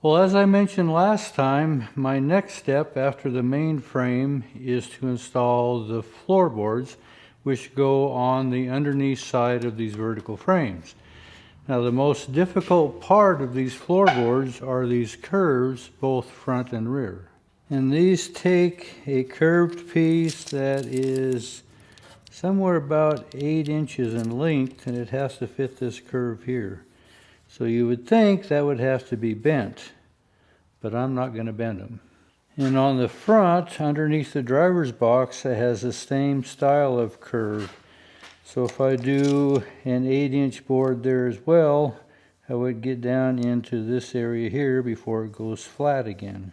Well, as I mentioned last time, my next step after the main frame is to install the floorboards, which go on the underneath side of these vertical frames. Now, the most difficult part of these floorboards are these curves, both front and rear. And these take a curved piece that is somewhere about 8 inches in length, and it has to fit this curve here. So you would think that would have to be bent, but I'm not going to bend them. And on the front, underneath the driver's box, it has the same style of curve. So if I do an 8-inch board there as well, I would get down into this area here before it goes flat again.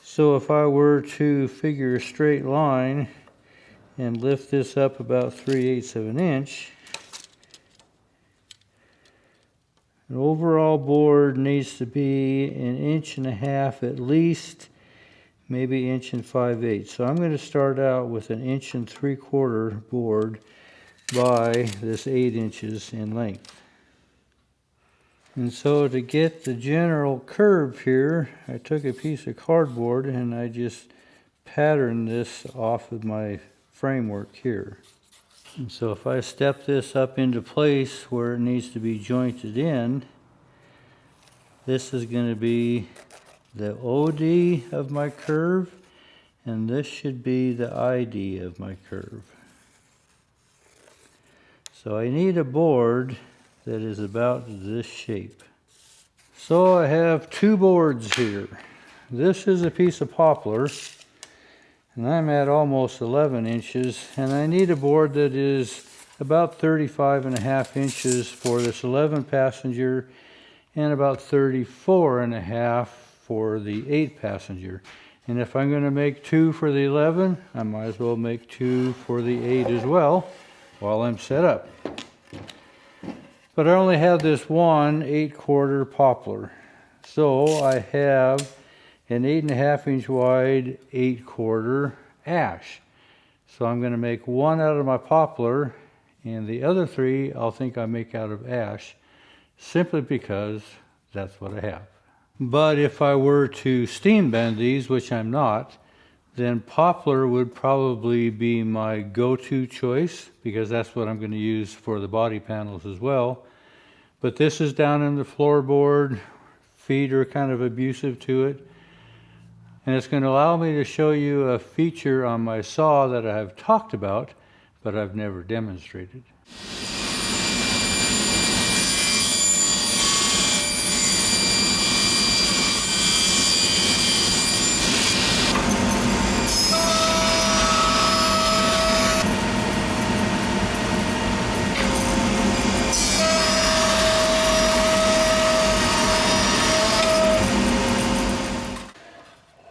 So if I were to figure a straight line and lift this up about 3/8 of an inch, an overall board needs to be 1.5 inches at least, maybe 1 5/8. So I'm going to start out with 1 3/4 inch board by this 8 inches in length. And so to get the general curve here, I took a piece of cardboard and I just patterned this off of my framework here. And so if I step this up into place where it needs to be jointed in, this is going to be the OD of my curve, and this should be the ID of my curve. So I need a board that is about this shape. So I have two boards here. This is a piece of poplar, and I'm at almost 11 inches, and I need a board that is about 35.5 inches for this 11 passenger and about 34.5 for the 8 passenger. And if I'm going to make 2 for the 11, I might as well make 2 for the 8 as well while I'm set up. But I only have this one 8/4 poplar. So I have an 8.5 inch wide 8/4 ash. So I'm going to make one out of my poplar, and the other 3 I'll think I make out of ash, simply because that's what I have. But if I were to steam bend these, which I'm not, then poplar would probably be my go-to choice, because that's what I'm going to use for the body panels as well. But this is down in the floorboard. Feet are kind of abusive to it. And it's going to allow me to show you a feature on my saw that I have talked about, but I've never demonstrated.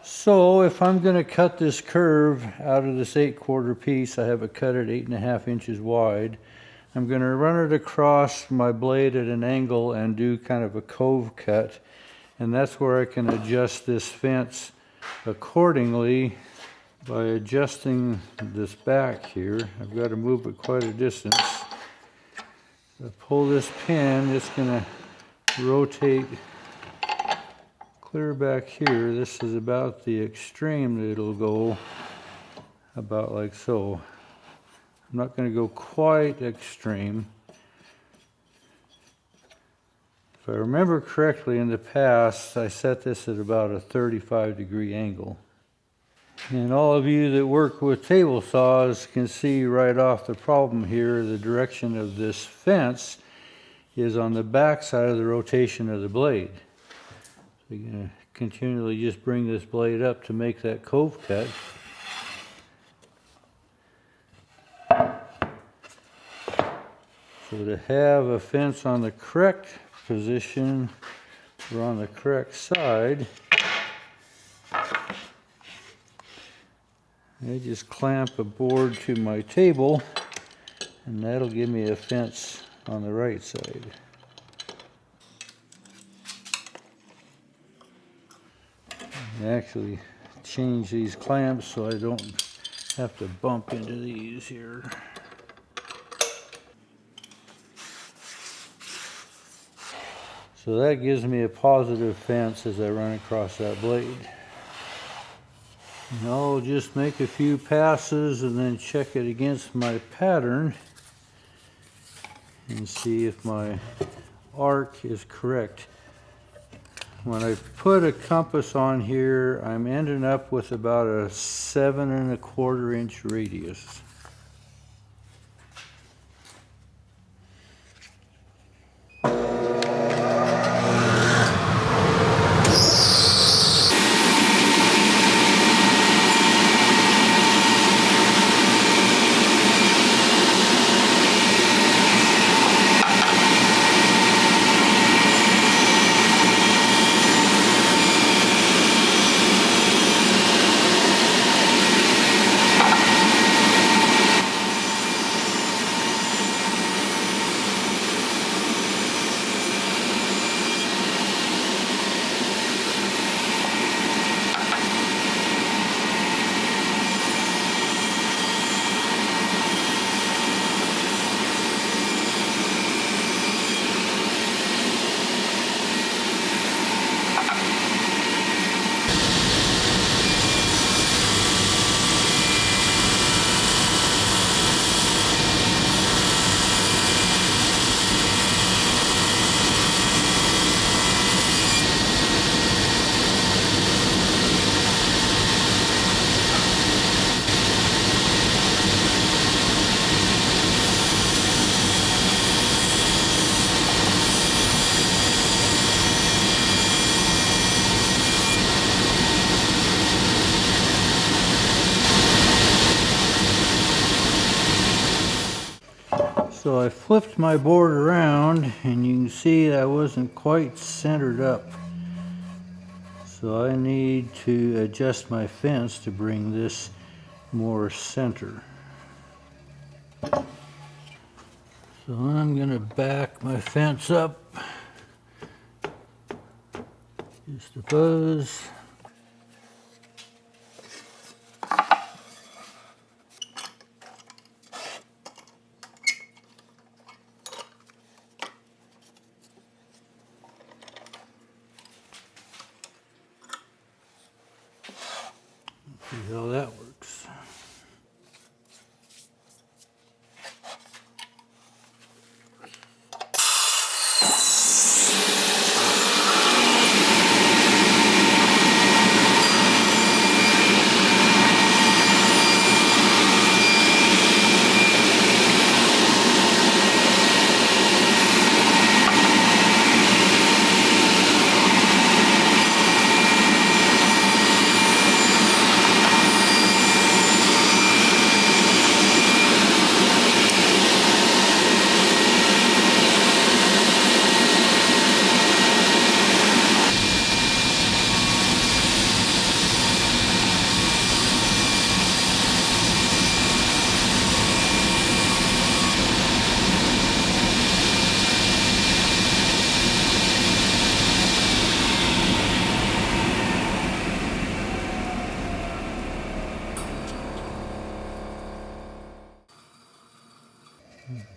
So if I'm going to cut this curve out of this 8/4 piece, I have it cut at 8.5 inches wide. I'm going to run it across my blade at an angle and do kind of a cove cut. And that's where I can adjust this fence accordingly by adjusting this back here. I've got to move it quite a distance. If I pull this pin, it's going to rotate clear back here. This is about the extreme that it'll go, about like so. I'm not going to go quite extreme. If I remember correctly, in the past I set this at about a 35-degree angle. And all of you that work with table saws can see right off the problem here. The direction of this fence is on the back side of the rotation of the blade. So you're going to continually just bring this blade up to make that cove cut. So to have a fence on the correct position or on the correct side, I just clamp a board to my table, and that'll give me a fence on the right side. I actually change these clamps so I don't have to bump into these here. So that gives me a positive fence as I run across that blade. And I'll just make a few passes and then check it against my pattern and see if my arc is correct. When I put a compass on here, I'm ending up with about a 7 1/4 inch radius. So I flipped my board around and you can see I wasn't quite centered up. So I need to adjust my fence to bring this more center. So I'm going to back my fence up just a buzz. See how that works.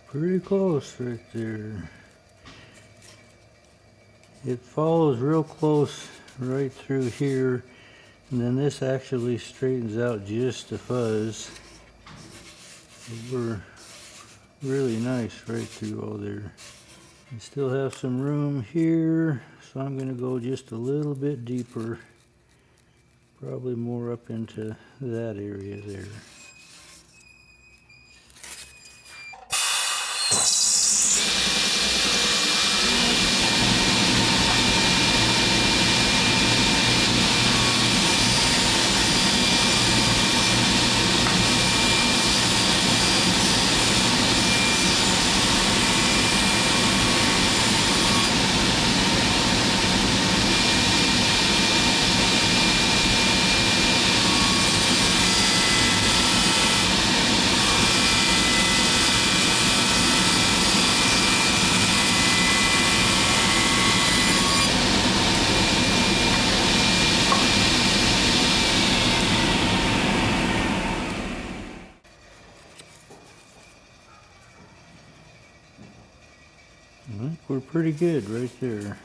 Pretty close right there. It follows real close right through here, and then this actually straightens out just a fuzz. We're really nice right through all there. I still have some room here, so I'm going to go just a little bit deeper, probably more up into that area there. I think we're pretty good right there.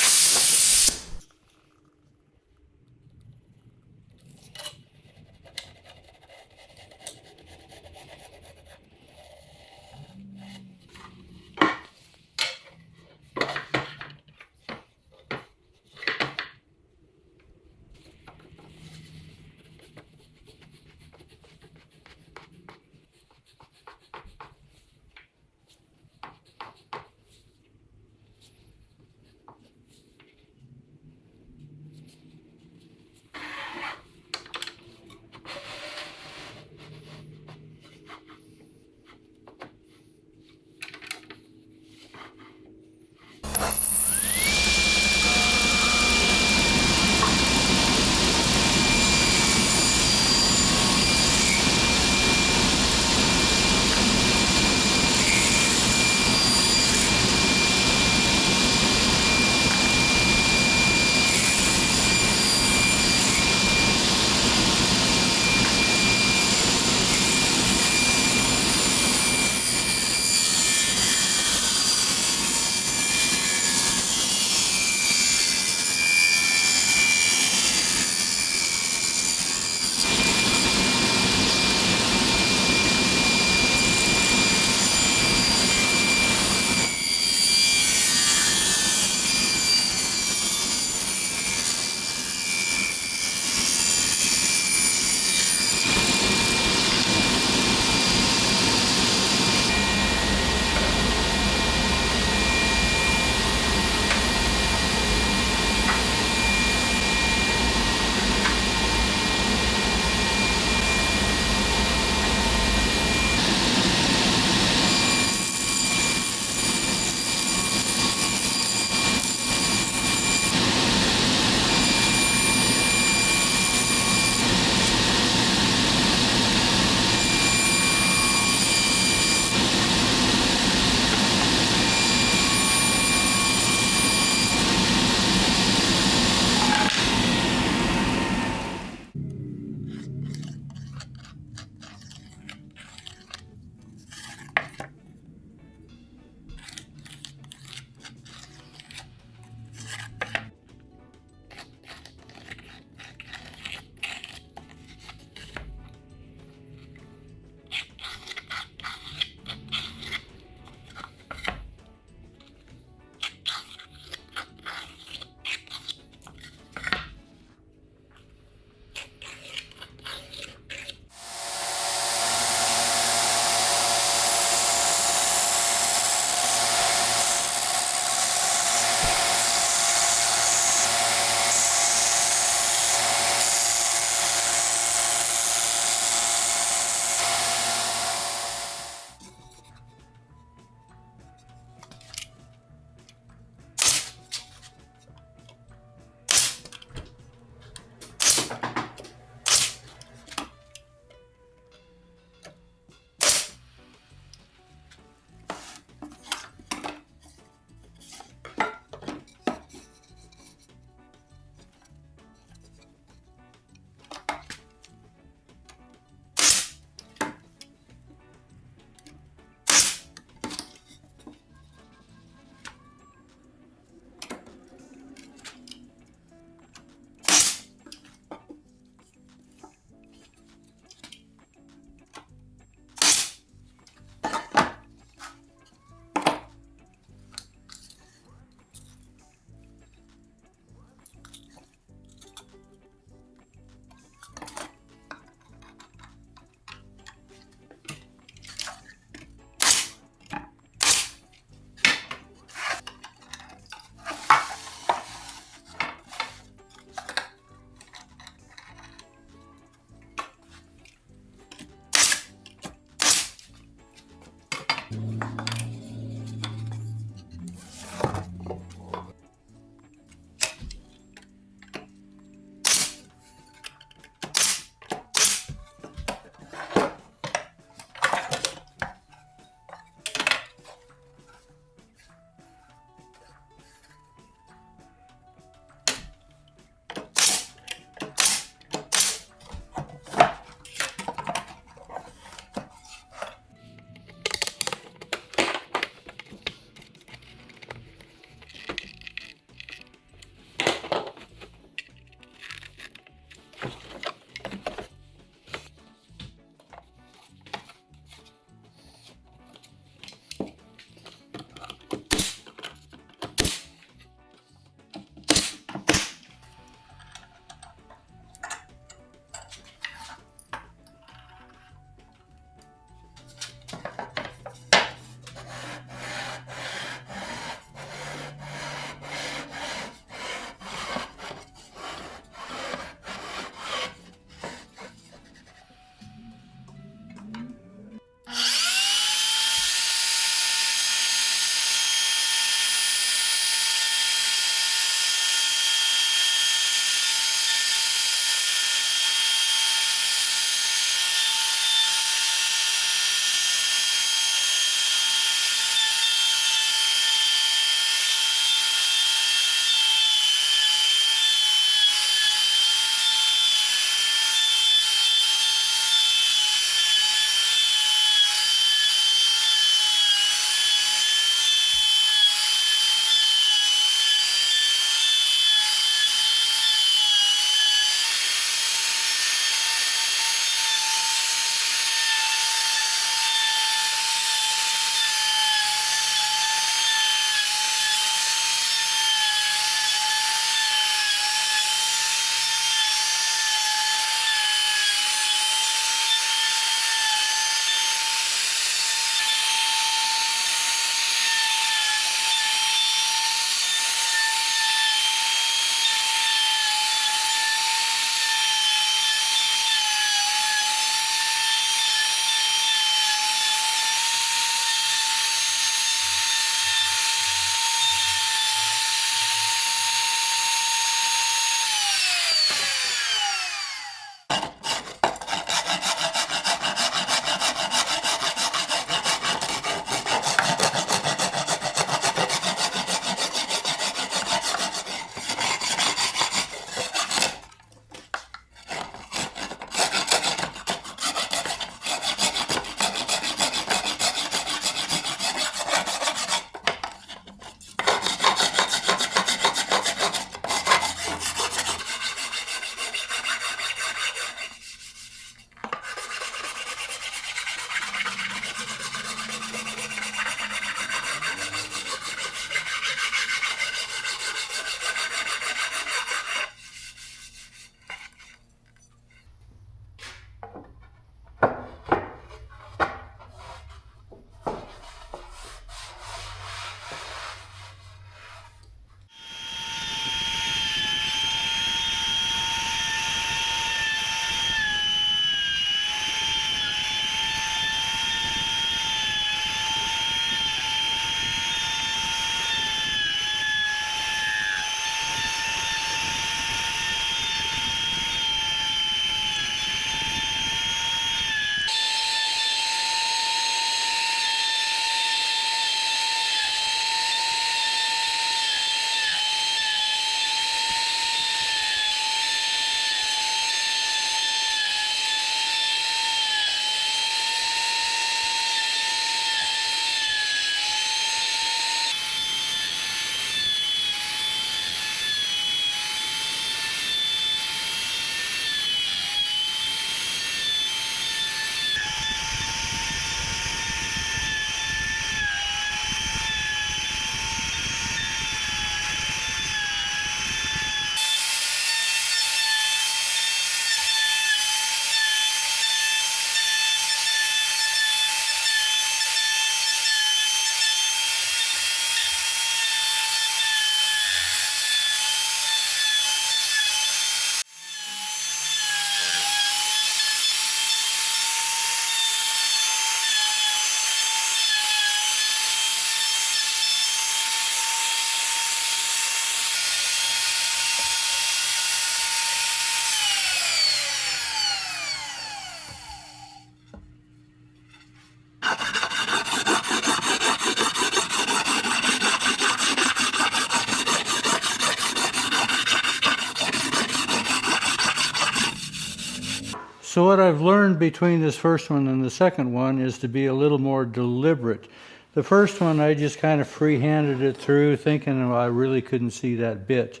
So what I've learned between this first one and the second one is to be a little more deliberate. The first one I just kind of free-handed it through, thinking I really couldn't see that bit.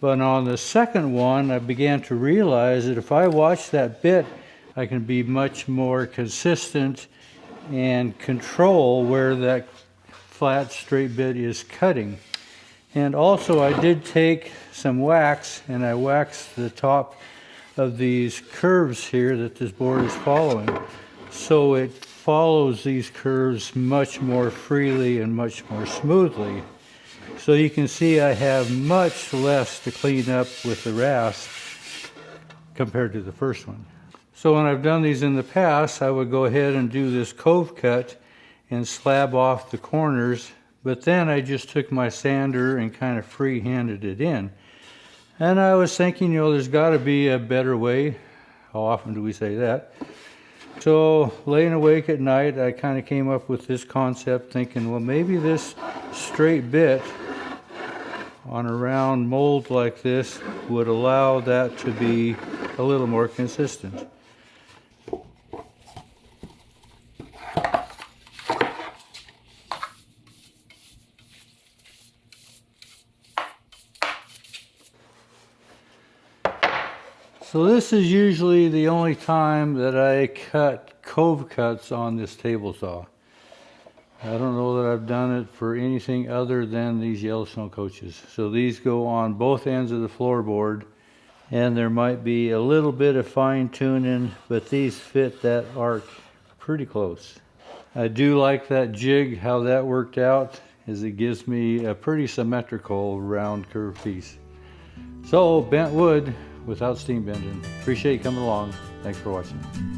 But on the second one, I began to realize that if I watch that bit, I can be much more consistent and control where that flat straight bit is cutting. And also I did take some wax and I waxed the top of these curves here that this board is following. So it follows these curves much more freely and much more smoothly. So you can see I have much less to clean up with the rasp compared to the first one. So when I've done these in the past, I would go ahead and do this cove cut and slab off the corners, but then I just took my sander and kind of free-handed it in. And I was thinking, you know, there's got to be a better way. How often do we say that? So laying awake at night, I kind of came up with this concept thinking, well, maybe this straight bit on a round mold like this would allow that to be a little more consistent. So this is usually the only time that I cut cove cuts on this table saw. I don't know that I've done it for anything other than these Yellowstone coaches. So these go on both ends of the floorboard, and there might be a little bit of fine tuning, but these fit that arc pretty close. I do like that jig, how that worked out, as it gives me a pretty symmetrical round curved piece. So bent wood without steam bending. Appreciate you coming along. Thanks for watching.